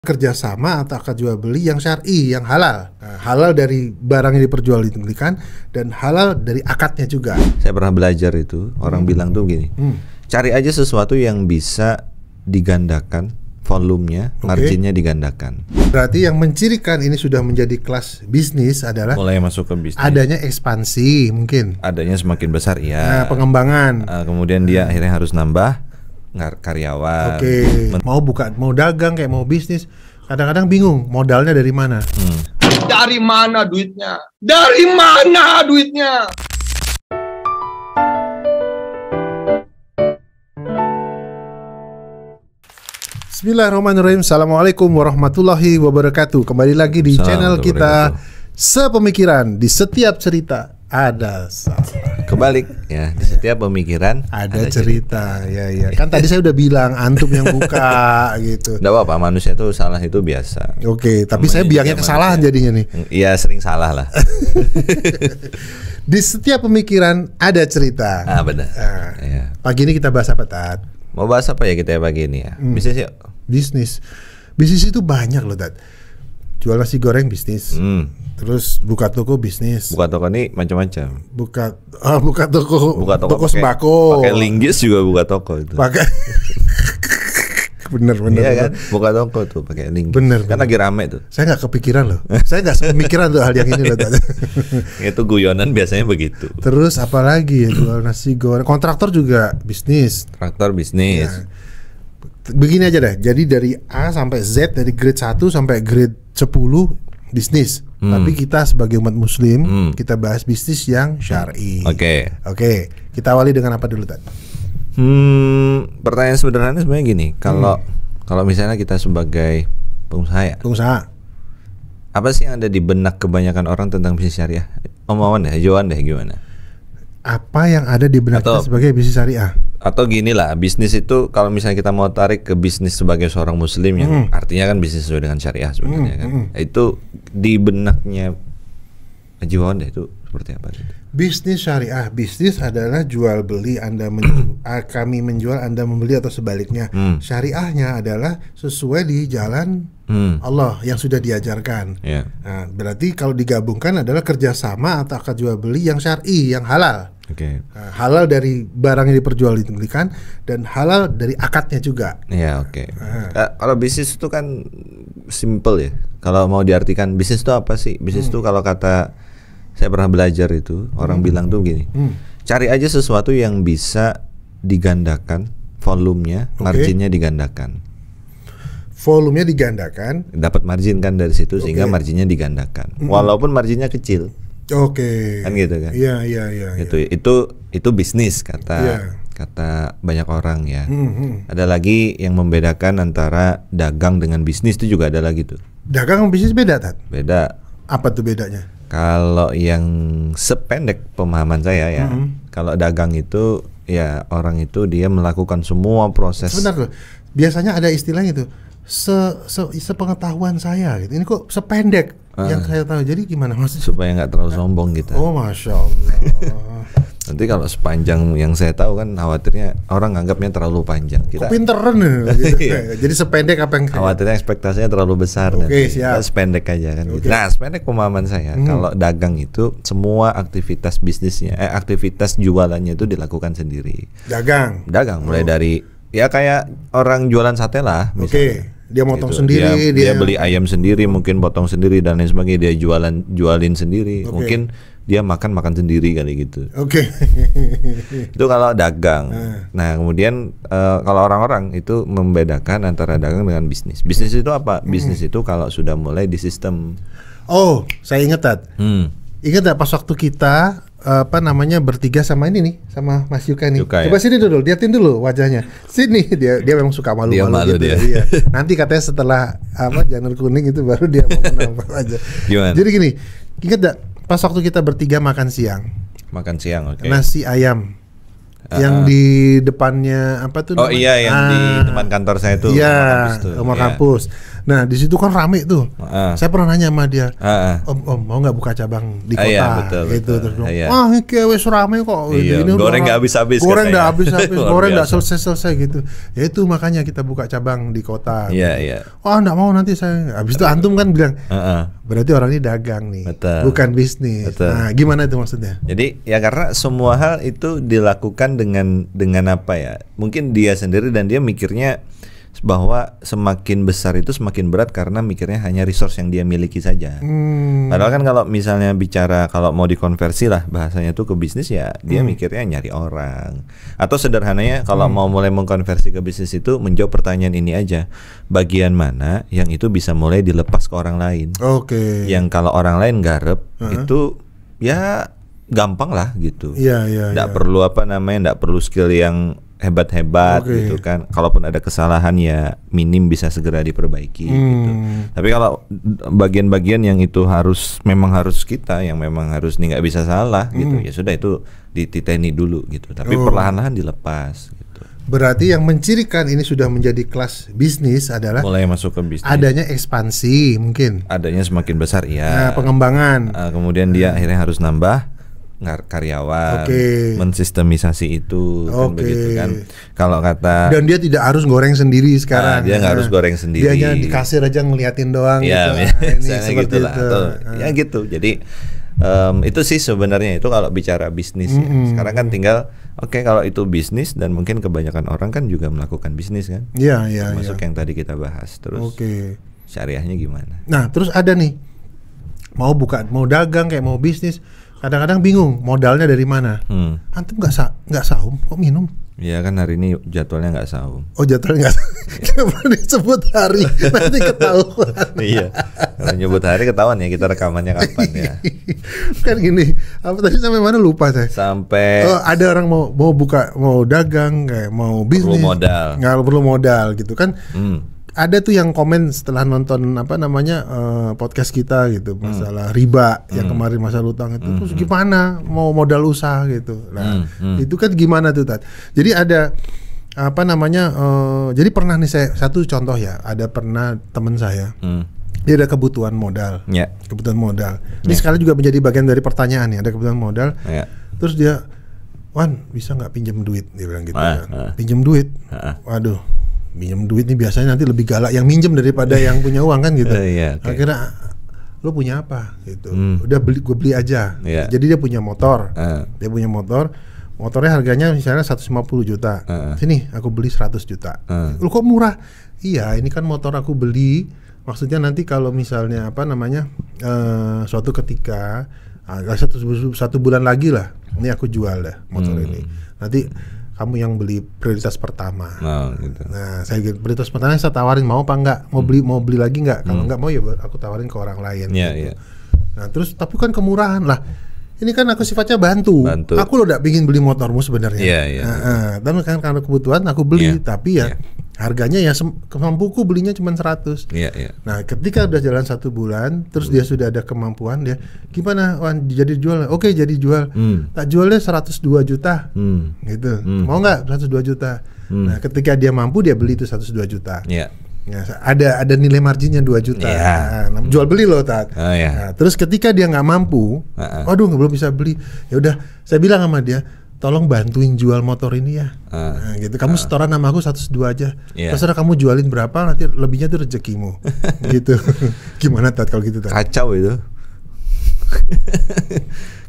kerjasama atau akad jual beli yang syar'i, yang halal. Nah, halal dari barang yang diperjualbelikan dan halal dari akadnya juga. Saya pernah belajar itu, orang bilang tuh gini, cari aja sesuatu yang bisa digandakan, volumenya, marginnya digandakan. Berarti yang mencirikan ini sudah menjadi kelas bisnis adalah mulai masuk ke bisnis. Adanya ekspansi mungkin. Adanya semakin besar, iya. Nah, pengembangan. Kemudian dia akhirnya harus nambah karyawan. Mau dagang kayak mau bisnis, kadang-kadang bingung modalnya dari mana. Dari mana duitnya? Dari mana duitnya? Bismillahirrahmanirrahim. Assalamualaikum warahmatullahi wabarakatuh. Kembali lagi di channel kita Sepemikiran. Di setiap cerita ada salah. Kebalik ya, di setiap pemikiran ada cerita. Ya. Kan tadi saya udah bilang antum yang buka gitu. Nggak apa-apa, manusia itu salah itu biasa. Oke, tapi saya bilangnya kesalahan jadinya nih. Iya, sering salah lah. Di setiap pemikiran ada cerita. Benar. Ya. Pagi ini kita bahas apa, Tat? Mau bahas apa ya kita pagi ini ya? Bisnis yuk. Bisnis itu banyak loh, Tat. Jual nasi goreng bisnis. Terus buka toko bisnis. Buka toko ini macam-macam. Buka toko sembako. Pakai linggis juga buka toko itu. Pakai bener. Iya kan? Buka toko tuh pakai linggis. Bener. Kan lagi rame tuh. Saya nggak kepikiran loh. Saya nggak sepemikiran tuh hal yang ini loh. Itu guyonan biasanya begitu. Terus apa lagi? Jual nasi goreng. Kontraktor juga bisnis. Traktor bisnis. Ya. Begini aja deh. Jadi dari A sampai Z, dari grade 1 sampai grade 10 bisnis. Tapi kita sebagai umat muslim, kita bahas bisnis yang syar'i. Oke. Kita awali dengan apa dulu, Tat? Pertanyaan sederhana sebenarnya gini, kalau misalnya kita sebagai pengusaha, apa sih yang ada di benak kebanyakan orang tentang bisnis syariah? Omongan deh, jawaban deh gimana? Apa yang ada di benak kita sebagai bisnis syariah? Atau gini lah, bisnis itu kalau misalnya kita mau tarik ke bisnis sebagai seorang muslim yang artinya kan bisnis sesuai dengan syariah sebenarnya kan, itu di benaknya Haji Wawan deh itu seperti apa gitu? Bisnis syariah, bisnis adalah jual beli, kami menjual, Anda membeli atau sebaliknya. Syariahnya adalah sesuai di jalan Allah yang sudah diajarkan. Nah, berarti kalau digabungkan adalah kerjasama atau akad jual beli yang syar'i, yang halal. Nah, halal dari barang yang diperjualbelikan dan halal dari akadnya juga. Kalau bisnis itu kan simple ya. Kalau mau diartikan bisnis itu apa sih? Bisnis itu kalau kata saya pernah belajar itu, orang bilang tuh gini, cari aja sesuatu yang bisa digandakan, volumenya, marginnya digandakan. Volumenya digandakan, dapat margin kan dari situ, sehingga marginnya digandakan, walaupun marginnya kecil. Kan gitu kan? Iya. Itu bisnis kata banyak orang ya. Ada lagi yang membedakan antara dagang dengan bisnis, itu juga ada lagi tuh. Dagang sama bisnis beda, Tat? Beda. Apa tuh bedanya? Kalau yang sependek pemahaman saya ya, kalau dagang itu ya orang itu dia melakukan semua proses. Sebentar loh, biasanya ada istilah itu. Sepengetahuan saya gitu. Ini kok sependek yang saya tahu. Jadi gimana maksudnya? Supaya nggak terlalu sombong gitu. Oh, Masya Allah. Nanti kalau sepanjang yang saya tahu kan khawatirnya orang anggapnya terlalu panjang. Kita pinteran gitu. Jadi sependek apa yang khawatirnya ekspektasinya terlalu besar. Siap. Sependek aja kan. Nah, sependek pemahaman saya, kalau dagang itu semua aktivitas bisnisnya, aktivitas jualannya itu dilakukan sendiri. Dagang mulai dari ya kayak orang jualan sate lah misalnya. Dia motong gitu. Sendiri, dia beli ayam sendiri, mungkin potong sendiri dan lain sebagainya, dia jualin sendiri. Mungkin dia makan sendiri kali gitu. Itu kalau dagang. Nah, kemudian kalau orang-orang itu membedakan antara dagang dengan bisnis. Bisnis itu apa? Bisnis itu kalau sudah mulai di sistem. Oh, saya ingat, Tat. Ingat gak pas waktu kita bertiga sama ini nih, sama Mas Yuka nih. Coba sini dulu, liatin dulu wajahnya. Sini, dia memang suka malu-malu gitu. Iya. Nanti katanya setelah janur kuning itu baru dia mau menambah aja. Gimana? Jadi gini, ingat gak pas waktu kita bertiga makan siang? Nasi ayam. Yang di depannya apa tuh? Yang di depan kantor saya tuh. Iya, rumah kampus. Nah di situ kan rame tuh. Saya pernah nanya sama dia, Om mau nggak buka cabang di kota? Iya, betul, gitu. betul. Terus wah ini wes rame kok. Iya, ini goreng nggak habis-habis. Goreng nggak habis-habis. Goreng nggak selesai gitu. Ya itu makanya kita buka cabang di kota. Iya gitu. iya. Wah nggak mau nanti saya. Habis itu antum kan bilang, berarti orang ini dagang nih, bukan bisnis. Nah gimana itu maksudnya? Jadi ya karena semua hal itu dilakukan dengan apa ya? Mungkin dia sendiri dan dia mikirnya bahwa semakin besar itu semakin berat karena mikirnya hanya resource yang dia miliki saja. Padahal kan kalau misalnya bicara kalau mau dikonversi lah bahasanya tuh ke bisnis ya dia mikirnya nyari orang. Atau sederhananya kalau mau mulai mengkonversi ke bisnis itu menjawab pertanyaan ini aja. Bagian mana yang itu bisa mulai dilepas ke orang lain. Oke. Yang kalau orang lain garep itu ya gampang lah gitu. Iya. Nggak perlu apa namanya, nggak perlu skill yang hebat-hebat gitu kan. Kalaupun ada kesalahan ya minim bisa segera diperbaiki gitu. Tapi kalau bagian-bagian yang itu memang harus kita yang memang harus nggak bisa salah gitu ya sudah itu dititeni dulu gitu. Tapi perlahan-lahan dilepas gitu. Berarti yang mencirikan ini sudah menjadi kelas bisnis adalah mulai masuk ke bisnis. Adanya ekspansi mungkin. Adanya semakin besar ya. Nah, pengembangan. Kemudian dia akhirnya harus nambah karyawan, mensistemisasi itu, kan begitu kan. Kalau kata dan dia tidak harus goreng sendiri sekarang. Dia nggak harus goreng sendiri. Dia hanya di kasir aja ngeliatin doang. Ya, gitu. Ini gitu lah. Ya gitu. Jadi itu sih sebenarnya itu kalau bicara bisnis ya. Sekarang kan tinggal kalau itu bisnis dan mungkin kebanyakan orang kan juga melakukan bisnis kan. Iya. Masuk yang tadi kita bahas terus. Syariahnya gimana? Nah terus ada nih mau dagang kayak mau bisnis. Kadang-kadang bingung modalnya dari mana. Antum nggak saum kok minum? Iya kan hari ini jadwalnya nggak saum. Oh jadwalnya nggak saum. Kenapa disebut hari nanti ketahuan? Iya. Kalau nyebut hari ketahuan ya kita rekamannya kapan ya. Kan gini, apa tadi sampai mana lupa saya. Sampai ada orang mau dagang kayak mau bisnis. Perlu modal. Nggak perlu modal gitu kan. Ada tuh yang komen setelah nonton podcast kita gitu masalah riba yang kemarin masalah utang itu terus gimana mau modal usaha gitu. Nah itu kan gimana tuh Tat? Jadi ada jadi pernah nih saya satu contoh ya, ada pernah teman saya dia ada kebutuhan modal, kebutuhan modal. Ini sekali juga menjadi bagian dari pertanyaan nih, ada kebutuhan modal. Terus dia, Wan bisa nggak pinjam duit? Dia bilang gitu kan. Pinjam duit, waduh. Minjem duit nih biasanya nanti lebih galak yang minjem daripada yang punya uang kan gitu. Akhirnya lo punya apa gitu. Udah gue beli aja. Jadi dia punya motor. Dia punya motornya harganya misalnya 150 juta. Sini aku beli 100 juta. Lo kok murah? Iya, ini kan motor aku beli. Maksudnya nanti kalau misalnya suatu ketika satu bulan lagi lah, ini aku jual dah motor ini. Nanti kamu yang beli prioritas pertama. Gitu. Nah, saya prioritas pertama saya tawarin mau apa enggak? Mau beli lagi enggak? Kalau enggak mau ya aku tawarin ke orang lain. Gitu. Nah, terus tapi kan kemurahan lah. Ini kan aku sifatnya bantu. Aku lo enggak pingin beli motormu sebenarnya. Tapi kan karena kebutuhan aku beli, tapi harganya ya kemampuku belinya cuma 100. Nah, ketika udah jalan 1 bulan, terus dia sudah ada kemampuan, dia gimana? Wan, jadi jual? Oke, jadi jual. Tak jualnya 102 juta. Gitu. Mau nggak 102 juta? Nah, ketika dia mampu dia beli itu 102 juta. Nah, ada nilai marginnya 2 juta. Nah, jual beli loh Tat. Nah, terus ketika dia nggak mampu, waduh belum bisa beli. Ya udah, saya bilang sama dia, tolong bantuin jual motor ini ya. Nah, gitu. Kamu setoran nama aku 102 aja. Terserah kamu jualin berapa, nanti lebihnya itu rezekimu. Gitu. Gimana Tat kalau gitu Tat? Kacau itu.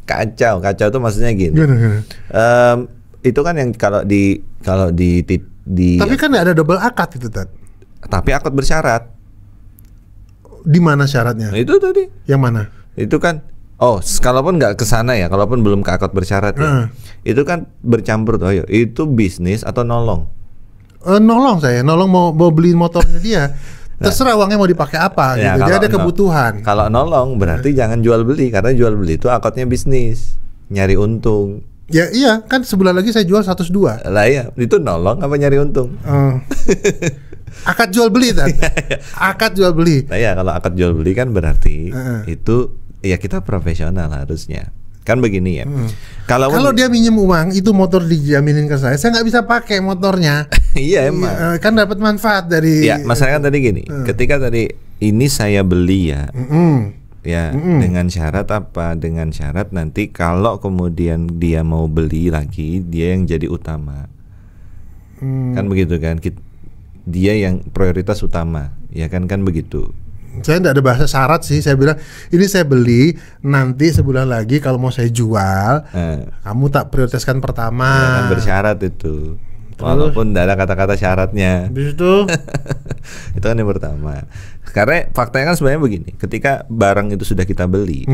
Kacau itu maksudnya gini. Itu kan yang kalau di tapi kan ada double akad itu Tat. Tapi akad bersyarat. Di mana syaratnya? Nah, itu tadi. Yang mana? Itu kan kalaupun nggak kesana ya, kalaupun belum ke akad bersyarat ya, itu kan bercampur tuh. Ayo, itu bisnis atau nolong? Nolong mau beli motornya dia. Terserah uangnya mau dipakai apa gitu. Dia ada kebutuhan. Kalau nolong berarti jangan jual beli, karena jual beli itu akadnya bisnis, nyari untung. Ya iya, kan sebulan lagi saya jual 102. Lah iya, itu nolong apa nyari untung? Akad jual beli kan? Akad jual beli. Nah ya, kalau akad jual beli kan berarti itu ya kita profesional harusnya. Kan begini ya. Kalau dia minjem uang, itu motor dijaminin ke saya nggak bisa pakai motornya. Iya emang. Kan dapat manfaat dari. Ya, masalahnya kan tadi gini. Ketika tadi ini saya beli ya. Dengan syarat apa? Dengan syarat nanti kalau kemudian dia mau beli lagi, dia yang jadi utama. Kan begitu kan? Dia yang prioritas utama, ya kan begitu. Saya tidak ada bahasa syarat sih. Saya bilang ini saya beli, nanti sebulan lagi kalau mau saya jual, kamu tak prioritaskan pertama. Ya kan bersyarat itu. Walaupun tidak ada kata-kata syaratnya. Itu itu kan yang pertama. Karena faktanya kan sebenarnya begini, ketika barang itu sudah kita beli,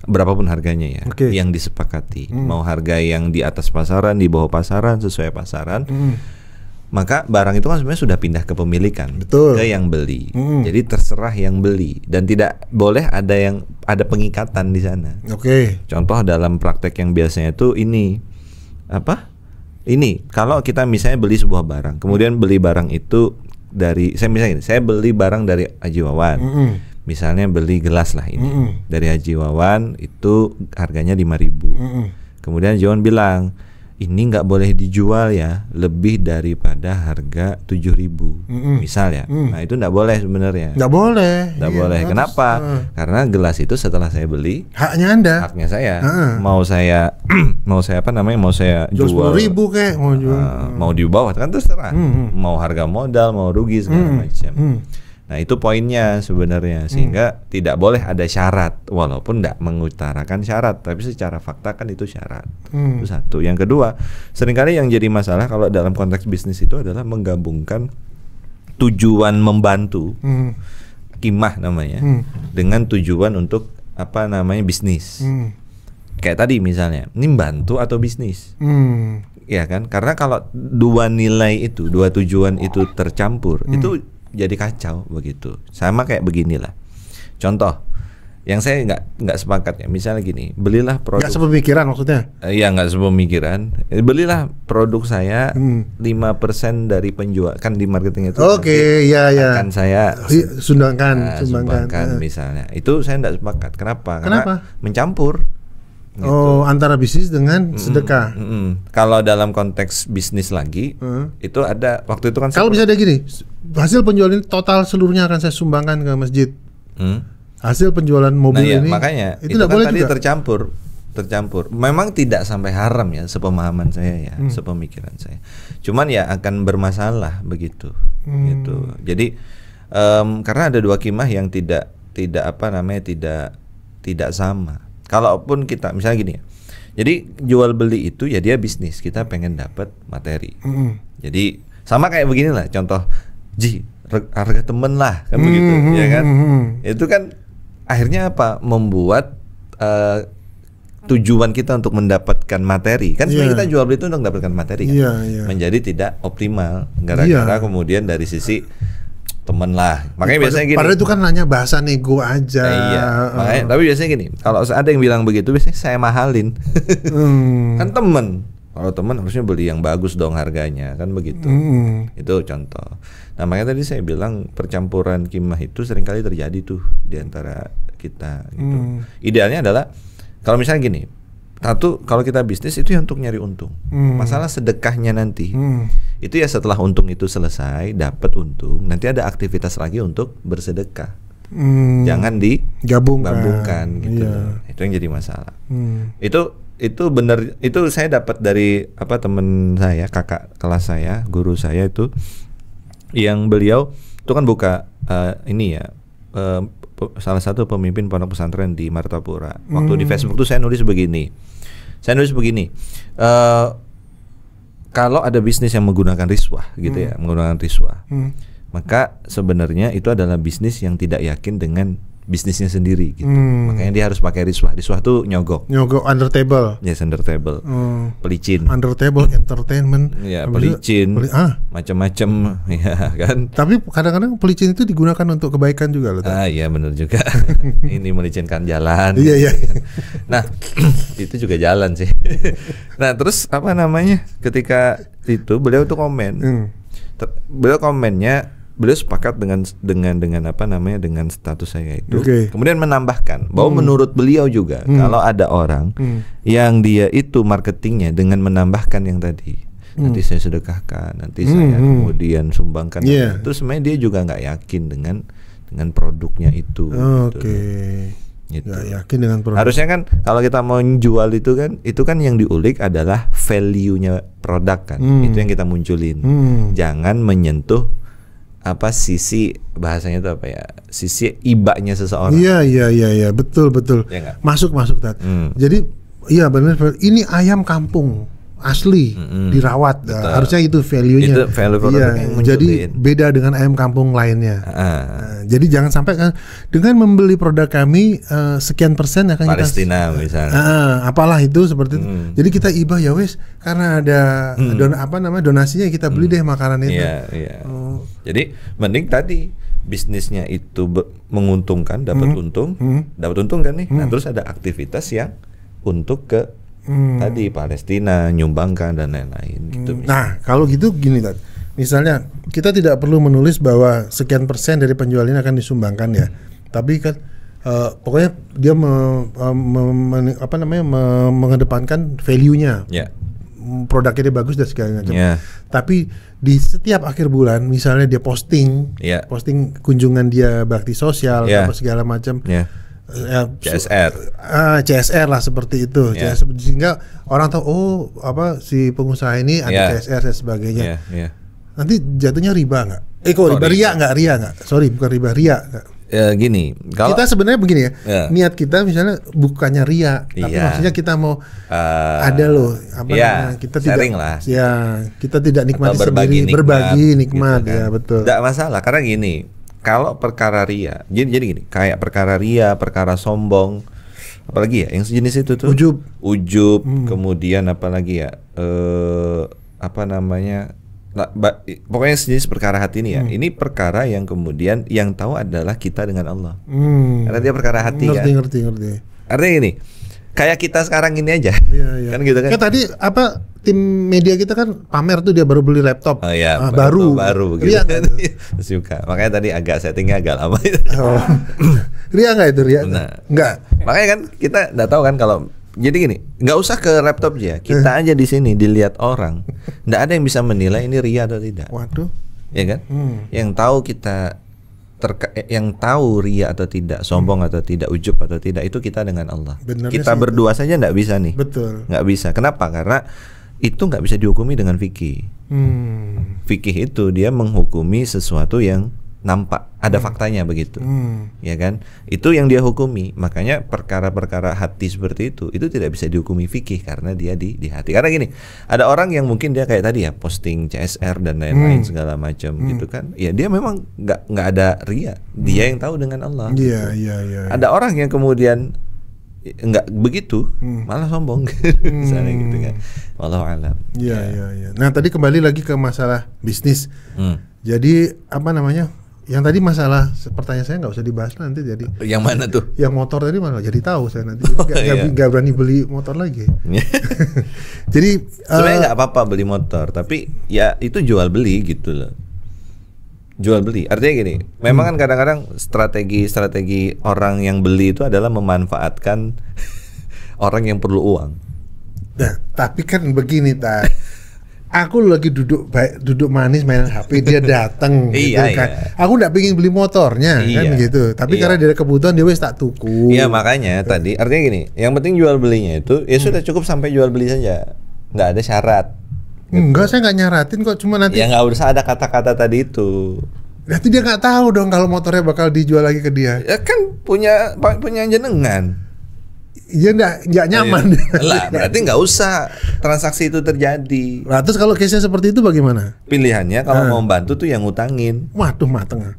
berapapun harganya ya, yang disepakati, mau harga yang di atas pasaran, di bawah pasaran, sesuai pasaran, maka barang itu kan sebenarnya sudah pindah ke pemilikan. Betul. Ke yang beli. Jadi terserah yang beli dan tidak boleh ada pengikatan di sana. Contoh dalam praktek yang biasanya itu ini kalau kita misalnya beli sebuah barang, kemudian beli barang itu dari saya beli barang dari Haji Wawan. Misalnya beli gelas lah ini dari Haji Wawan, itu harganya 5.000. Kemudian Haji Wawan bilang, ini nggak boleh dijual ya lebih daripada harga 7.000 misal ya. Nah itu nggak boleh sebenarnya. Nggak boleh. Nggak boleh. Kenapa? Karena gelas itu setelah saya beli, haknya Anda. Haknya saya. Mau saya mau saya jual 10.000 kayak mau jual. Mau di bawah kan terserah. Mau harga modal, mau rugi segala macam. Nah itu poinnya sebenarnya, sehingga tidak boleh ada syarat, walaupun tidak mengutarakan syarat, tapi secara fakta kan itu syarat. Itu satu. Yang kedua, seringkali yang jadi masalah kalau dalam konteks bisnis itu adalah menggabungkan tujuan membantu, qimah namanya, dengan tujuan untuk bisnis. Kayak tadi misalnya, ini bantu atau bisnis? Ya kan? Karena kalau dua nilai itu, dua tujuan itu tercampur, itu jadi kacau begitu. Sama kayak beginilah. Contoh yang saya nggak sepakat ya, misalnya gini, belilah produk. Nggak sepemikiran maksudnya? Iya nggak sepemikiran. Belilah produk saya 5% dari penjual, kan di marketing itu. Iya. Akan saya sumbangkan misalnya. Itu saya nggak sepakat. Kenapa? Karena mencampur. Gitu. Antara bisnis dengan sedekah. Kalau dalam konteks bisnis lagi, itu ada waktu itu kan. Kalau bisa ada gini, hasil penjualan ini total seluruhnya akan saya sumbangkan ke masjid. Hasil penjualan mobil ini. Makanya itu kan boleh tadi juga. tercampur. Memang tidak sampai haram ya, sepemahaman saya ya, sepemikiran saya. Cuman ya akan bermasalah begitu. Gitu. Jadi karena ada dua qimah yang tidak sama. Kalaupun kita misalnya gini ya, jadi jual beli itu ya dia bisnis, kita pengen dapat materi. Jadi sama kayak beginilah contoh, harga temen lah kan begitu, ya kan? Itu kan akhirnya apa? Membuat tujuan kita untuk mendapatkan materi, kan sebenarnya kita jual beli itu untuk mendapatkan materi, kan? Menjadi tidak optimal gara-gara kemudian dari sisi temen lah. Makanya biasanya gini. Padahal itu kan hanya bahasa nego aja. Iya. Makanya, tapi biasanya gini. Kalau ada yang bilang begitu, biasanya saya mahalin. Kan temen. Kalau temen harusnya beli yang bagus dong harganya, kan begitu. Itu contoh. Nah makanya tadi saya bilang percampuran qimah itu seringkali terjadi tuh di antara kita. Gitu. Idealnya adalah kalau misalnya gini. Satu, kalau kita bisnis itu ya untuk nyari untung. Masalah sedekahnya nanti itu ya setelah untung itu selesai, dapat untung, nanti ada aktivitas lagi untuk bersedekah. Jangan digabungkan gitu. Itu yang jadi masalah. Itu benar, itu saya dapat dari teman saya, kakak kelas saya, guru saya itu, yang beliau itu kan buka salah satu pemimpin pondok pesantren di Martapura. Waktu di Facebook tuh saya nulis begini. Kalau ada bisnis yang menggunakan riswah gitu ya, menggunakan riswah, maka sebenarnya itu adalah bisnis yang tidak yakin dengan bisnisnya sendiri gitu. Makanya dia harus pakai riswah. Riswah tuh nyogok under table. Yes, under table. Pelicin. Under table entertainment. Ya, pelicin. Macam-macam ya kan. Tapi kadang-kadang pelicin itu digunakan untuk kebaikan juga loh. Iya benar juga. Ini melicinkan jalan. Iya. Nah, itu juga jalan sih. Nah, terus ketika itu beliau tuh komen. Beliau komennya beliau sepakat dengan apa namanya, dengan status saya itu. Kemudian menambahkan bahwa menurut beliau juga kalau ada orang yang dia itu marketingnya dengan menambahkan yang tadi, nanti saya sedekahkan, nanti saya kemudian sumbangkan, terus sebenarnya dia juga nggak yakin dengan produknya itu. Gitu. Gak yakin dengan produk. Harusnya kan kalau kita mau jual itu kan yang diulik adalah value-nya produk kan. Itu yang kita munculin. Jangan menyentuh apa sisi bahasanya itu apa ya? Sisi ibanya seseorang. Iya, betul. Ya, masuk Tat. Jadi iya benar. Ini ayam kampung asli, dirawat. Harusnya itu value-nya. Itu value produk yang munculin. Jadi beda dengan ayam kampung lainnya. Jadi jangan sampai kan dengan membeli produk kami sekian persen akan Palestina kita, misalnya. Apalah itu seperti itu. Jadi kita ibah ya wes karena ada donasinya kita beli deh makanan itu. Iya. Jadi mending tadi bisnisnya itu menguntungkan, dapat untung kan nih. Nah, terus ada aktivitas yang untuk ke tadi Palestina, nyumbangkan dan lain-lain gitu. Nah, kalau gitu gini Tat. Misalnya kita tidak perlu menulis bahwa sekian persen dari penjual ini akan disumbangkan ya. Tapi kan pokoknya dia mengedepankan value-nya. Produknya dia bagus dan segala macam. Tapi di setiap akhir bulan misalnya dia posting kunjungan dia bakti sosial apa segala macam. CSR lah seperti itu. Sehingga orang tahu si pengusaha ini ada CSR dan sebagainya. Nanti jatuhnya riba nggak? Ria nggak? Sorry, bukan riba, ria nggak? Gini, kalau kita sebenarnya begini ya, niat kita misalnya bukannya ria, tapi maksudnya kita mau ada loh, kita sharing lah. Kita tidak nikmati sendiri, berbagi nikmat gitu kan. Betul. Tidak masalah, karena gini, kalau perkara ria, jadi gini, kayak perkara ria, perkara sombong, apalagi ya, yang sejenis itu tuh, ujub, kemudian apalagi ya, pokoknya sejenis perkara hati ini ya. Ini perkara yang kemudian yang tahu adalah kita dengan Allah. Karena dia perkara hati. Ngerti. Artinya gini, kayak kita sekarang ini aja. Kan gitu kan. Kayak tadi tim media kita kan pamer tuh dia baru beli laptop. Baru gitu. Ria kan? Suka. Makanya tadi settingnya agak lama. Ria nggak itu ria? Nggak. Makanya kan kita nggak tahu kan kalau. Jadi gini, nggak usah ke laptop aja, kita aja di sini dilihat orang, nggak ada yang bisa menilai ini ria atau tidak. Waduh, ya kan? Yang tahu yang tahu ria atau tidak, sombong atau tidak, ujub atau tidak, itu kita dengan Allah. Benernya kita berdua saja nggak bisa nih. Betul. Nggak bisa. Kenapa? Karena itu nggak bisa dihukumi dengan fikih. Fikih itu dia menghukumi sesuatu yang nampak, ada faktanya begitu, ya kan? Itu yang dia hukumi. Makanya perkara-perkara hati seperti itu tidak bisa dihukumi fikih karena dia di hati. Karena gini, ada orang yang mungkin dia kayak tadi ya posting CSR dan lain-lain segala macam gitu kan? Ya dia memang nggak ada ria, dia yang tahu dengan Allah. Iya. Ada orang yang kemudian nggak begitu, malah sombong, misalnya gitu kan? Wallahu a'lam. Iya. Nah tadi kembali lagi ke masalah bisnis. Jadi apa namanya? Yang tadi masalah pertanyaan saya nggak usah dibahas nanti jadi. Yang mana tuh? Yang motor tadi malah jadi tahu saya nanti. Nggak berani beli motor lagi. Jadi sebenarnya nggak apa-apa beli motor, tapi ya itu jual beli gitu loh. Jual beli. Artinya gini, memang kan kadang-kadang strategi orang yang beli itu adalah memanfaatkan orang yang perlu uang. Nah, tapi kan begini aku lagi duduk manis main HP, dia datang gitu kan. Aku nggak pengen beli motornya kan gitu. Tapi karena dia kebutuhan dia wes tak tuku. Iya makanya tadi artinya gini, yang penting jual belinya itu ya sudah cukup sampai jual beli saja, nggak ada syarat. Gitu. Enggak, saya nggak nyaratin kok, cuma nanti. Ya nggak usah ada kata-kata tadi itu. Nanti dia nggak tahu dong kalau motornya bakal dijual lagi ke dia. Ya kan punya jenengan. Iya nggak nyaman. Lah berarti nggak usah transaksi itu terjadi. Nah, terus kalau case-nya seperti itu bagaimana? Pilihannya kalau mau bantu tuh yang ngutangin. Waduh mateng.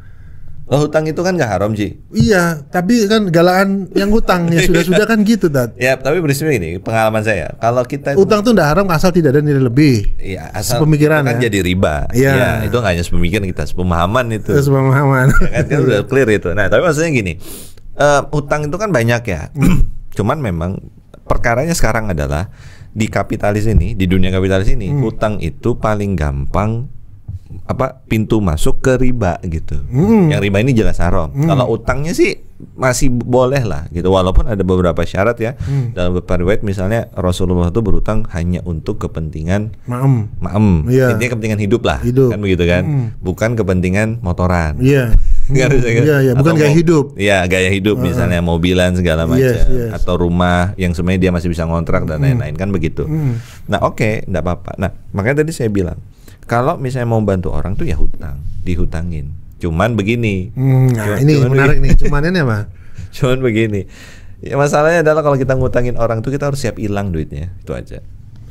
Lo hutang itu kan nggak haram Ji. Iya, tapi kan galaan yang hutang ya sudah kan gitu Tat. Ya tapi prinsipnya ini pengalaman saya. Kalau kita utang tuh nggak haram asal tidak ada nilai lebih. Iya, asal pemikiran kan jadi riba. Iya, itu nggak hanya sepemikiran kita, sepemahaman itu. Sepemahaman. Ya, kan udah clear itu. Nah tapi maksudnya gini, utang itu kan banyak ya. Cuman memang perkaranya sekarang adalah di kapitalis ini, di dunia kapitalis ini, utang itu paling gampang pintu masuk ke riba gitu. Yang riba ini jelas haram. Kalau utangnya sih masih boleh lah gitu, walaupun ada beberapa syarat ya. Dalam beberapa riwayat misalnya Rasulullah itu berutang hanya untuk kepentingan ma'am. Yeah. Intinya kepentingan hidup lah. Kan begitu kan. Bukan kepentingan motoran. Iya. Bukan gaya hidup. Iya, gaya hidup misalnya mobilan segala macam, atau rumah yang sebenarnya dia masih bisa ngontrak dan lain-lain kan begitu. Nah, oke, enggak apa-apa. Nah, makanya tadi saya bilang kalau misalnya mau bantu orang tuh ya dihutangin. Cuman begini. Ini menarik nih. Cuman ini apa? Cuman begini. Ya, masalahnya adalah kalau kita ngutangin orang tuh kita harus siap hilang duitnya. Itu aja.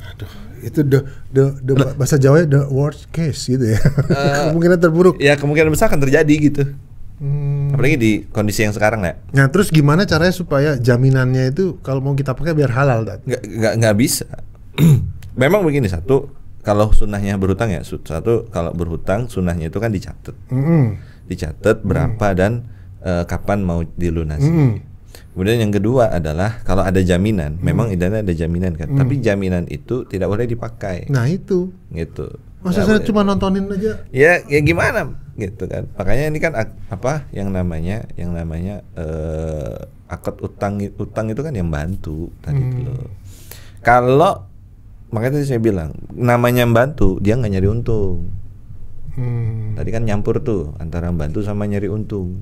Aduh, itu the bahasa Jawa the worst case gitu ya. Kemungkinan terburuk. Ya, kemungkinan besar akan terjadi gitu. Apalagi di kondisi yang sekarang ya. Nah, terus gimana caranya supaya jaminannya itu kalau mau kita pakai biar halal, Dan? Nggak bisa. Memang begini, satu, kalau sunnahnya berhutang ya, satu kalau berhutang sunnahnya itu kan dicatat, dicatat berapa dan kapan mau dilunasi. Kemudian yang kedua adalah kalau ada jaminan, memang idahnya ada jaminan kan, tapi jaminan itu tidak boleh dipakai. Nah itu, gitu. Masa saya cuma nontonin aja? Ya gimana, gitu kan. Makanya ini kan apa yang namanya akad utang itu kan yang bantu tadi loh. Kalau makanya tadi saya bilang namanya membantu, dia nggak nyari untung. Tadi kan nyampur tuh antara membantu sama nyari untung.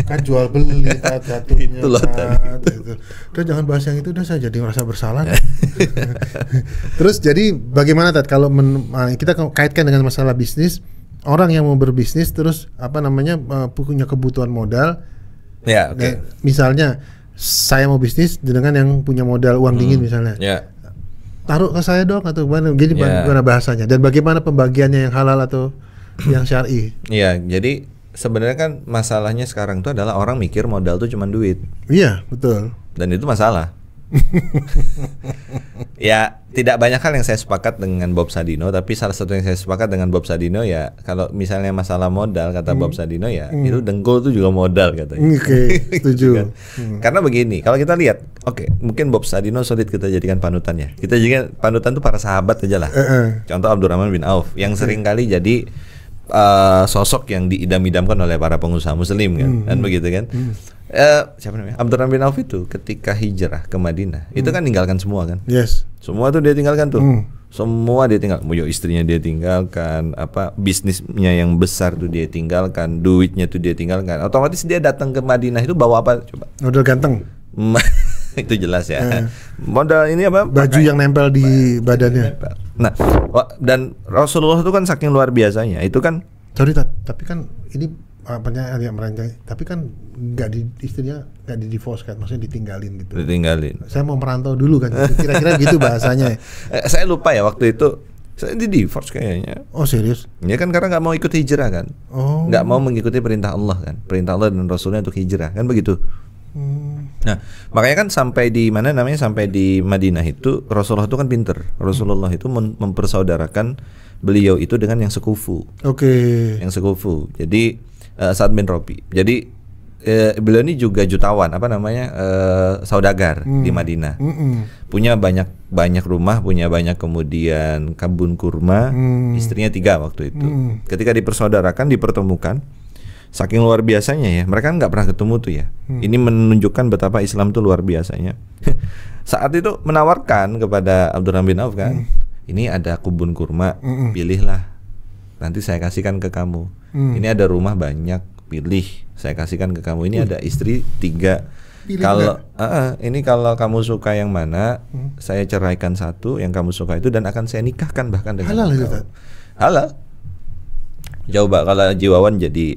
Kan jual beli jatuhnya. Itu loh tadi. Udah jangan bahas yang itu, udah saya jadi merasa bersalah. Terus jadi bagaimana Tat kalau kita kaitkan dengan masalah bisnis, orang yang mau berbisnis terus punya kebutuhan modal. Ya, oke. Misalnya saya mau bisnis dengan yang punya modal uang dingin misalnya. Taruh ke saya dong atau gimana bahasanya, dan bagaimana pembagiannya yang halal atau yang syar'i? Iya, jadi sebenarnya kan masalahnya sekarang itu adalah orang mikir modal tuh cuma duit. Iya, betul. Dan itu masalah. Ya, tidak banyak hal yang saya sepakat dengan Bob Sadino, tapi salah satu yang saya sepakat dengan Bob Sadino ya, kalau misalnya masalah modal kata Bob Sadino ya, itu dengkul itu juga modal katanya. Oke, setuju. Kan? Karena begini, kalau kita lihat, mungkin Bob Sadino sulit kita jadikan panutannya. Kita jadikan panutan tuh para sahabat aja lah. Contoh Abdurrahman bin Auf yang sering kali jadi sosok yang diidam-idamkan oleh para pengusaha muslim kan, begitu kan. Siapa namanya? Abdurrahman bin Auf itu ketika hijrah ke Madinah, itu kan tinggalkan semua kan. Yes. Semua tuh dia tinggalkan tuh. Semua dia tinggal. Istrinya dia tinggalkan, bisnisnya yang besar tuh dia tinggalkan, duitnya tuh dia tinggalkan. Otomatis dia datang ke Madinah itu bawa apa coba? Modal ganteng. Itu jelas ya. Modal ini apa? Baju yang nempel di badannya. Nah, dan Rasulullah itu kan saking luar biasanya. Itu kan tapi kan ini yang merancang, tapi kan istrinya nggak di divorce kan, maksudnya ditinggalin gitu. Ditinggalin. Saya mau merantau dulu kan, kira-kira gitu bahasanya. Saya lupa ya waktu itu. Saya di divorce kayaknya. Oh serius? Ya kan karena nggak mau ikut hijrah kan. Nggak mau mengikuti perintah Allah kan, perintah Allah dan Rasulnya untuk hijrah kan begitu. Nah, makanya kan sampai di Madinah itu Rasulullah itu kan pinter. Rasulullah itu mempersaudarakan beliau itu dengan yang sekufu. Yang sekufu. Jadi Sa'ad bin Rabi. Jadi beliau ini juga jutawan, saudagar di Madinah. Punya banyak rumah, punya banyak kemudian kebun kurma. Istrinya 3 waktu itu. Ketika dipersaudarakan, dipertemukan, saking luar biasanya ya, mereka nggak pernah ketemu tuh ya. Ini menunjukkan betapa Islam tuh luar biasanya. Saat itu menawarkan kepada Abdurrahman bin Auf kan, ini ada kebun kurma, pilihlah, nanti saya kasihkan ke kamu. Ini ada rumah banyak, pilih, saya kasihkan ke kamu. Ini ada istri 3. Kalau kamu suka yang mana, saya ceraikan satu yang kamu suka itu dan akan saya nikahkan bahkan dengan halal itu. Halal. Coba kalau Jiwawan jadi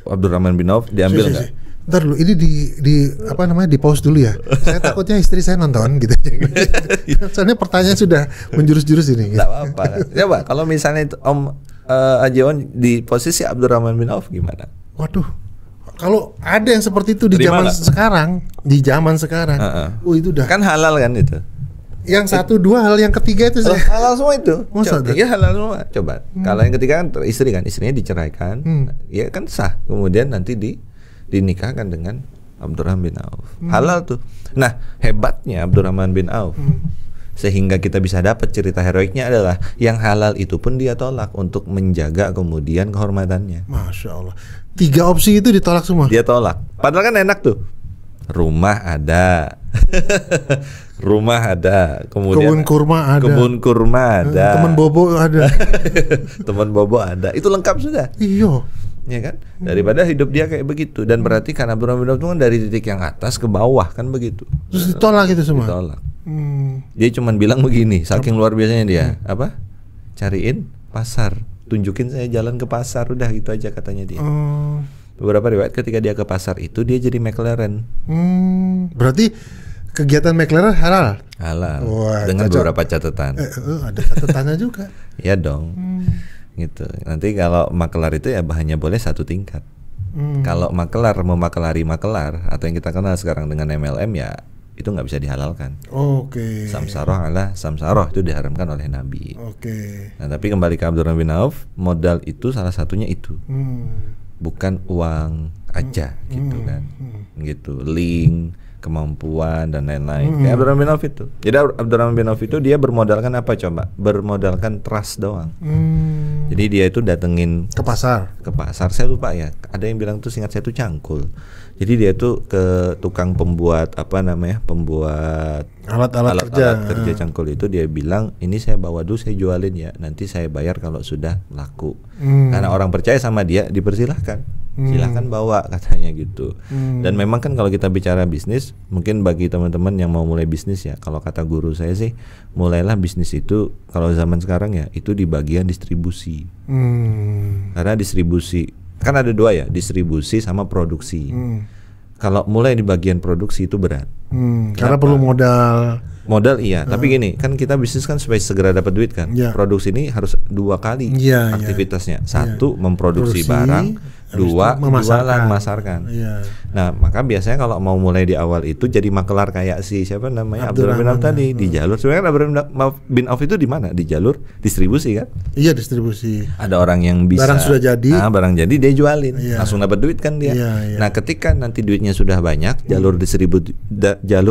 Abdurrahman bin Auf diambil nggak? Ntar dulu, ini di pause dulu ya. Saya takutnya istri saya nonton gitu. Soalnya pertanyaan sudah menjurus-jurus ini. Nggak apa-apa. Coba kalau misalnya Om Jiwawan di posisi Abdurrahman bin Auf gimana? Waduh, kalau ada yang seperti itu di zaman sekarang, itu udah kan halal kan itu. Yang 1, 2 hal, yang ketiga itu halal semua itu. Iya halal semua. Coba. Kalau yang ketiga kan istri kan, istrinya diceraikan, ya kan sah. Kemudian nanti dinikahkan dengan Abdurrahman bin Auf. Halal tuh. Nah, hebatnya Abdurrahman bin Auf. Sehingga kita bisa dapat cerita heroiknya adalah yang halal itu pun dia tolak untuk menjaga kemudian kehormatannya. Masya Allah. 3 opsi itu ditolak semua. Dia tolak. Padahal kan enak tuh. Rumah ada. Rumah ada. Kemudian kebun kurma ada. Teman bobo ada. Teman bobo ada. Itu lengkap sudah. Iya. Ya kan? Daripada hidup dia kayak begitu. Dan berarti karena Abdurrahman bin Auf itu kan dari titik yang atas ke bawah kan begitu. Terus ditolak itu semua. Ditolak. Dia cuma bilang begini, saking luar biasanya dia, apa? Cariin pasar, tunjukin saya jalan ke pasar, udah gitu aja katanya dia. Beberapa riwayat ketika dia ke pasar itu dia jadi McLaren. Berarti kegiatan McLaren halal. Halal. Wah, dengan beberapa catatan. Ada catatannya juga. Ya dong. Gitu. Nanti kalau makelar itu ya hanya boleh 1 tingkat. Kalau makelar memakelari makelar atau yang kita kenal sekarang dengan MLM ya itu nggak bisa dihalalkan. Oke. Samsaroh adalah samsaroh, itu diharamkan oleh Nabi. Oke. Nah tapi kembali ke Abdurrahman bin Auf, modal itu salah satunya itu, bukan uang aja gitu kan, gitu, link, kemampuan dan lain-lain. Kayak Abdurrahman bin Auf itu. Jadi Abdurrahman bin Auf itu dia bermodalkan apa coba? Bermodalkan trust doang. Jadi dia itu datengin ke pasar. Saya lupa ya. Ada yang bilang tuh singkat saya tuh cangkul. Jadi dia tuh ke tukang pembuat pembuat alat kerja cangkul itu, dia bilang ini saya bawa dulu, saya jualin ya, nanti saya bayar kalau sudah laku. Karena orang percaya sama dia, dipersilahkan, silahkan bawa katanya gitu. Dan memang kan kalau kita bicara bisnis, mungkin bagi teman-teman yang mau mulai bisnis ya, kalau kata guru saya sih, mulailah bisnis itu kalau zaman sekarang ya itu di bagian distribusi. Karena distribusi kan ada 2 ya, distribusi sama produksi. Kalau mulai di bagian produksi itu berat. Karena perlu modal iya. Tapi gini, kan kita bisnis kan supaya segera dapat duit kan. Produksi ini harus 2 kali aktivitasnya. 1 memproduksi barang, 2 memasarkan. Nah maka biasanya kalau mau mulai di awal itu jadi makelar kayak si siapa namanya Abdurrahman bin Auf tadi di jalur. Sebenarnya Abdurrahman bin Auf itu di mana? Di jalur distribusi kan? Iya, distribusi. Ada orang yang bisa barang sudah jadi, barang jadi dia jualin, langsung dapat duit kan dia. Nah ketika nanti duitnya sudah banyak, jalur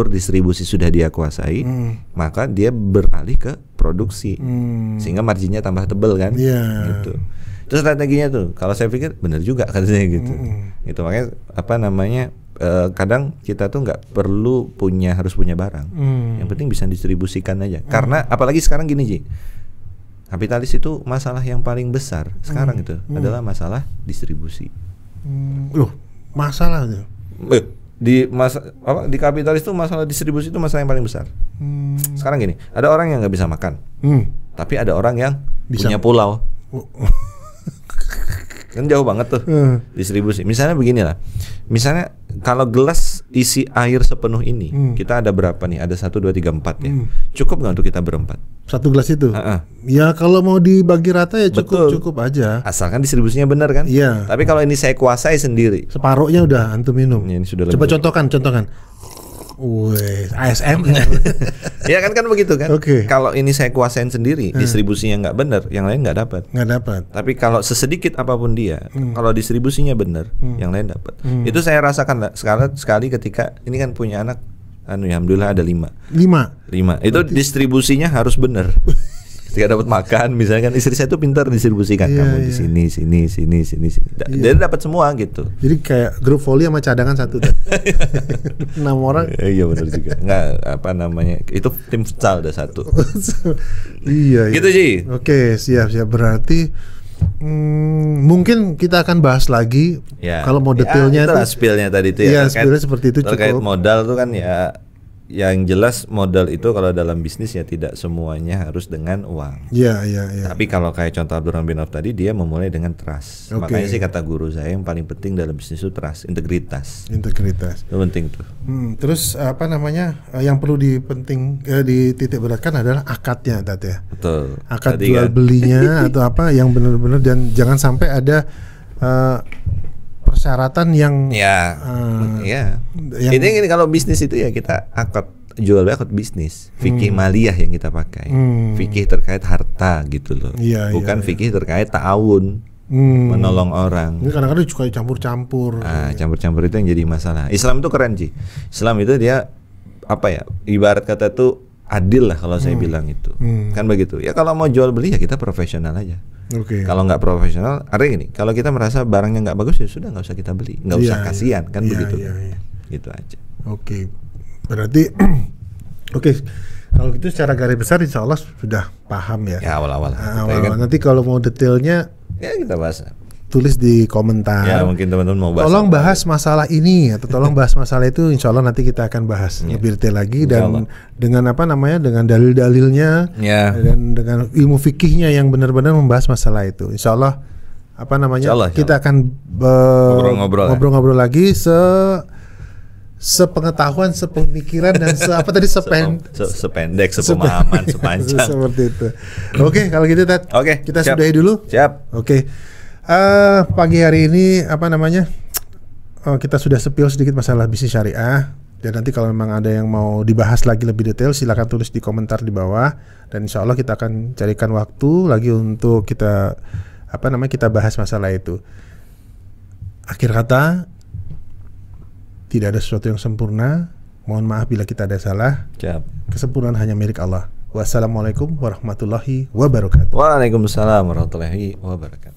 distribusi sudah dia kuasai, maka dia beralih ke produksi, sehingga marginnya tambah tebel kan? Gitu. Itu strateginya tuh. Kalau saya pikir benar juga katanya gitu. Itu makanya kadang kita tuh nggak perlu harus punya barang. Yang penting bisa distribusikan aja. Karena apalagi sekarang gini Ji, kapitalis itu masalah yang paling besar sekarang itu adalah masalah distribusi. Loh, masalah itu. Di kapitalis itu masalah distribusi itu masalah yang paling besar. Sekarang gini, ada orang yang nggak bisa makan, tapi ada orang yang punya pulau. Kan jauh banget tuh distribusi. Misalnya beginilah, misalnya kalau gelas isi air sepenuh ini, kita ada berapa nih? Ada 1, 2, 3, 4 ya. Cukup nggak untuk kita berempat? 1 gelas itu? Ya kalau mau dibagi rata ya cukup aja. Asalkan distribusinya benar kan? Iya. Tapi kalau ini saya kuasai sendiri, separuhnya udah antum minum. Ya, ini sudah coba contohkan. Wih, ASM. Ya kan begitu kan. Kalau ini saya kuasain sendiri, distribusinya nggak benar, yang lain nggak dapat. Tapi kalau sesedikit apapun dia, kalau distribusinya benar, yang lain dapat. Itu saya rasakan sekali ketika ini kan punya anak, alhamdulillah ada 5. Itu distribusinya harus benar. Ketika dapat makan, misalnya kan istri saya tuh pintar distribusikan, kamu di sini. Dia dapat semua gitu. Jadi kayak grup voli sama cadangan 1 6 orang. Iya benar juga. Nggak itu tim futsal ada 1. Iya. Gitu sih. Oke, siap. Berarti mungkin kita akan bahas lagi kalau mau detailnya itu. Spillnya tadi itu ya. Spillnya seperti itu terkait modal tuh kan ya. Yang jelas modal itu kalau dalam bisnis ya tidak semuanya harus dengan uang. Iya. Tapi kalau kayak contoh Abdurrahman bin Auf tadi, dia memulai dengan trust. Makanya sih kata guru saya yang paling penting dalam bisnis itu trust, integritas. Itu penting tuh. Terus yang perlu dititik beratkan adalah akadnya tadi ya. Betul. Akad jual belinya atau apa yang benar-benar, dan jangan sampai ada persyaratan yang ini kalau bisnis itu ya kita akad jual beli, akad bisnis, fikih maliyah yang kita pakai, fikih terkait harta gitu loh, bukan fikih terkait ta'awun, menolong orang. Ini kadang-kadang suka campur-campur. Campur-campur itu yang jadi masalah. Islam itu keren sih. Islam itu dia ibarat kata tuh adil lah kalau saya bilang itu. Kan begitu. Ya kalau mau jual beli ya kita profesional aja. Kalau nggak profesional, artinya gini, kalau kita merasa barangnya nggak bagus ya sudah nggak usah kita beli, nggak usah kasihan kan begitu. Gitu aja. Berarti kalau gitu secara garis besar insya Allah sudah paham ya. Ya awal-awal. Nanti kalau mau detailnya ya kita bahas. Tulis di komentar. Ya mungkin teman-teman mau bahas. Tolong bahas masalah ini atau tolong bahas masalah itu, insya Allah nanti kita akan bahas lebih detail lagi dan dengan dengan dalil-dalilnya dan dengan ilmu fikihnya yang benar-benar membahas masalah itu. Insya Allah kita akan ngobrol-ngobrol lagi sepengetahuan, sepemikiran dan sependek, sepemahaman, sepanjang. Seperti itu. Kalau gitu Ted. Kita sudahi dulu. Siap. Pagi hari ini kita sudah spill sedikit masalah bisnis syariah, dan nanti kalau memang ada yang mau dibahas lagi lebih detail silakan tulis di komentar di bawah, dan insya Allah kita akan carikan waktu lagi untuk kita kita bahas masalah itu. Akhir kata, tidak ada sesuatu yang sempurna. Mohon maaf bila kita ada salah. Kesempurnaan hanya milik Allah. Wassalamualaikum warahmatullahi wabarakatuh. Waalaikumsalam warahmatullahi wabarakatuh.